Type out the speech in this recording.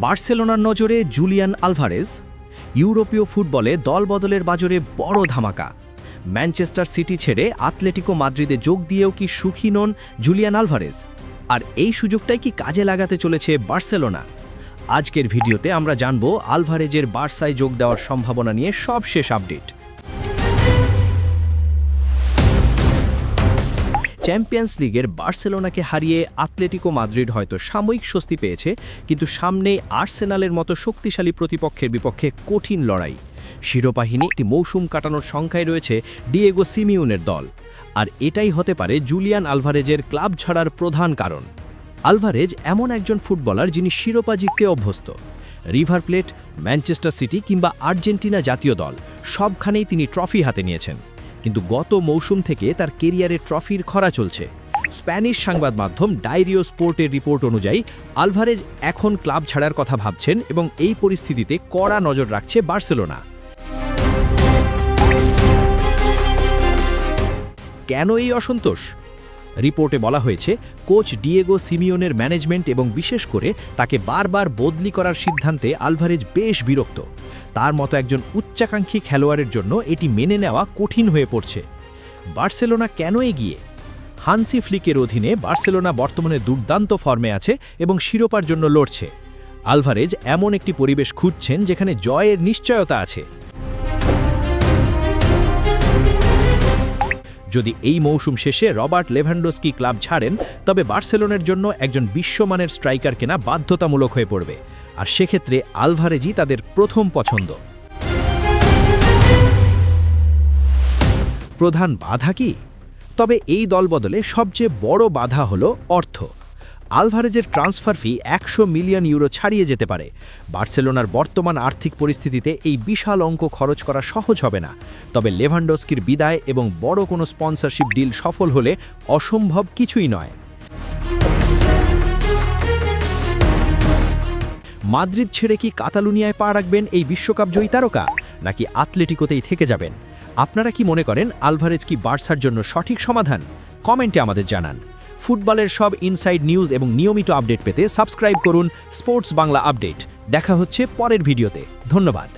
বার্সেলোনার নজরে Julian Alvarez. ইউরোপীয় ফুটবলে দলবদলের বাজারে বড় ধামাকা। ম্যানচেস্টার সিটি ছেড়ে আতলেটিকো মাদ্রিদে যোগ দিয়েও কি সুখী নন জুলিয়ান আলভারেজ? আর এই সুযোগটাই কি কাজে লাগাতে চলেছে বার্সেলোনা? আজকের ভিডিওতে আমরা জানব আলভারেজের বার্সায় যোগ দেওয়ার সম্ভাবনা নিয়ে সবশেষ আপডেট। চ্যাম্পিয়ন্স লিগের বার্সেলোনাকে হারিয়ে আতলেটিকো মাদ্রিদ হয়তো সাময়িক স্বস্তি পেয়েছে, কিন্তু সামনেই আর্সেনালের মতো শক্তিশালী প্রতিপক্ষের বিপক্ষে কঠিন লড়াই। শিরোপাহীনে একটি মৌসুম কাটানোর সংখ্যায় রয়েছে ডিয়েগো সিমিওনের দল, আর এটাই হতে পারে জুলিয়ান আলভারেজের ক্লাব ছাড়ার প্রধান কারণ। আলভারেজ এমন একজন ফুটবলার যিনি শিরোপা জিততে অভ্যস্ত। রিভার প্লেট, ম্যানচেস্টার সিটি কিংবা আর্জেন্টিনা জাতীয় দল সবখানেই তিনি ট্রফি হাতে নিয়েছেন, কিন্তু গত মৌসুম থেকে তার কেরিয়ারে ট্রফির খরা চলছে। স্প্যানিশ সংবাদ মাধ্যম ডায়েরিও স্পোর্টের রিপোর্ট অনুযায়ী আলভারেজ এখন ক্লাব ছাড়ার কথা ভাবছেন এবং এই পরিস্থিতিতে কড়া নজর রাখছে বার্সেলোনা। কেন এই অসন্তোষ? রিপোর্টে বলা হয়েছে, কোচ ডিয়েগো সিমিওনের ম্যানেজমেন্ট এবং বিশেষ করে তাকে বারবার বদলি করার সিদ্ধান্তে আলভারেজ বেশ বিরক্ত। তার মতো একজন উচ্চাকাঙ্ক্ষী খেলোয়াড়ের জন্য এটি মেনে নেওয়া কঠিন হয়ে পড়ছে। বার্সেলোনা কেন এগিয়ে? হানসি ফ্লিকের অধীনে বার্সেলোনা বর্তমানে দুর্দান্ত ফর্মে আছে এবং শিরোপার জন্য লড়ছে। আলভারেজ এমন একটি পরিবেশ খুঁজছেন যেখানে জয়ের নিশ্চয়তা আছে। যদি এই মৌসুম শেষে রবার্ট লেভানডস্কি ক্লাব ছাড়েন, তবে বার্সেলোনার জন্য একজন বিশ্বমানের স্ট্রাইকার কেনা বাধ্যতামূলক হয়ে পড়বে, আর সেক্ষেত্রে আলভারেজই তাদের প্রথম পছন্দ। প্রধান বাধা কি? তবে এই দলবদলে সবচেয়ে বড় বাধা হল অর্থ। আলভারেজের ট্রান্সফার ফি 100 মিলিয়ন ইউরো ছাড়িয়ে যেতে পারে। বার্সেলোনার বর্তমান আর্থিক পরিস্থিতিতে এই বিশাল অঙ্ক খরচ করা সহজ হবে না, তবে লেভানডস্কির বিদায় এবং বড় কোনো স্পন্সরশিপ ডিল সফল হলে অসম্ভব কিছুই নয়। মাদ্রিদ ছেড়ে কি কাতালুনিয়ায় পা রাখবেন এই বিশ্বকাপ জয়ী তারকা, নাকি আতলেটিকোতেই থেকে যাবেন? আপনারা কি মনে করেন আলভারেজ কি বার্সার জন্য সঠিক সমাধান? কমেন্টে আমাদের জানান। ফুটবলের সব ইনসাইড নিউজ এবং নিয়মিত আপডেট পেতে সাবস্ক্রাইব করুন স্পোর্টস বাংলা আপডেট। দেখা হচ্ছে পরের ভিডিওতে। ধন্যবাদ।